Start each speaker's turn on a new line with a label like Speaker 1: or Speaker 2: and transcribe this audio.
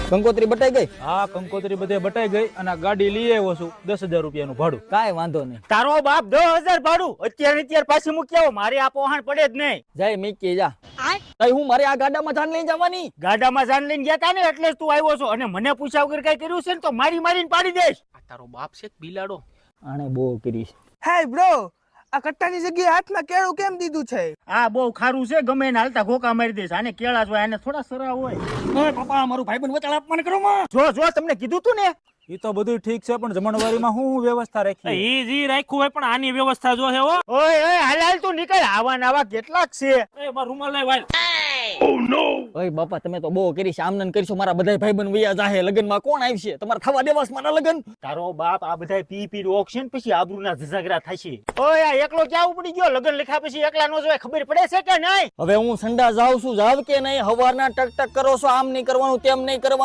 Speaker 1: કંકોત્રી બટાઈ ગઈ?
Speaker 2: હા, કંકોત્રી બધે બટાઈ ગઈ અને આ ગાડી લઈ આવ્યો છું 10,000 રૂપિયાનું ભાડું.
Speaker 1: કાંઈ વાંધો નહીં.
Speaker 3: તારો બાપ 10,000 ભાડું અત્યારે પાછી મૂકી આવો, મારી આ પોહાણ પડે જ નહીં.
Speaker 1: જય મીકી જા. તઈ હું મારે આ ગાડામાં જાન લઈને જવાની?
Speaker 3: ગાડામાં જાન લઈને ગયા તા ને એટલે જ તું આવ્યો છો, અને મને પૂછ્યા વગર કઈ કર્યું છે ને તો મારીને પાડી દઈશ.
Speaker 4: આ તારો બાપ છે કે બિલાડો?
Speaker 1: આણે બહુ કરી છે.
Speaker 5: હે બ્રો, આ કટ્ટાની જગ્યાએ હાથમાં કેળું કેમ દીધું છે?
Speaker 3: આ બહુ ખારું છે, ગમે એને હાલતા ઘોકા મારી દઈશ. આને કેળા જ હોય, આને થોડા સરા હોય.
Speaker 1: ઓય પાપા, મારું ભાઈબંધ વચાળ અપમાન કરો માં.
Speaker 3: જો તમને કીધું તું ને.
Speaker 2: એ તો બધું ઠીક છે, પણ જમણવારીમાં શું વ્યવસ્થા રાખી?
Speaker 4: ઈ જી રાખ્યું હોય પણ આની વ્યવસ્થા જો છે હો.
Speaker 3: ઓય હાલ તું નીકળ, આવા નવા કેટલાક છે.
Speaker 4: એ માર રૂમાલ લઈ વાળ.
Speaker 1: ઓય બાપા, તમે તો બહુ કરી છે. આમનન કરીશું મારા બધા ભાઈબંધ વૈયા જાહે. લગનમાં કોણ આવશે? તમારે થવા દેવાસ મારા લગન?
Speaker 3: તારો બાપ આ બધા પી ઓક્શન પછી આબરૂના ઝઘડા થશે. ઓય આ એકલો ક્યાં ઉપડી ગયો? લગન લખ્યા પછી એકલા નો જોય, ખબર પડે છે કે નહીં?
Speaker 1: હવે હું સંડા જાઉં છું, જાવ કે નહીં? હવારના ટક ટક કરો છો, આમ નહીં કરવાનું, તેમ નહીં કરવાનું.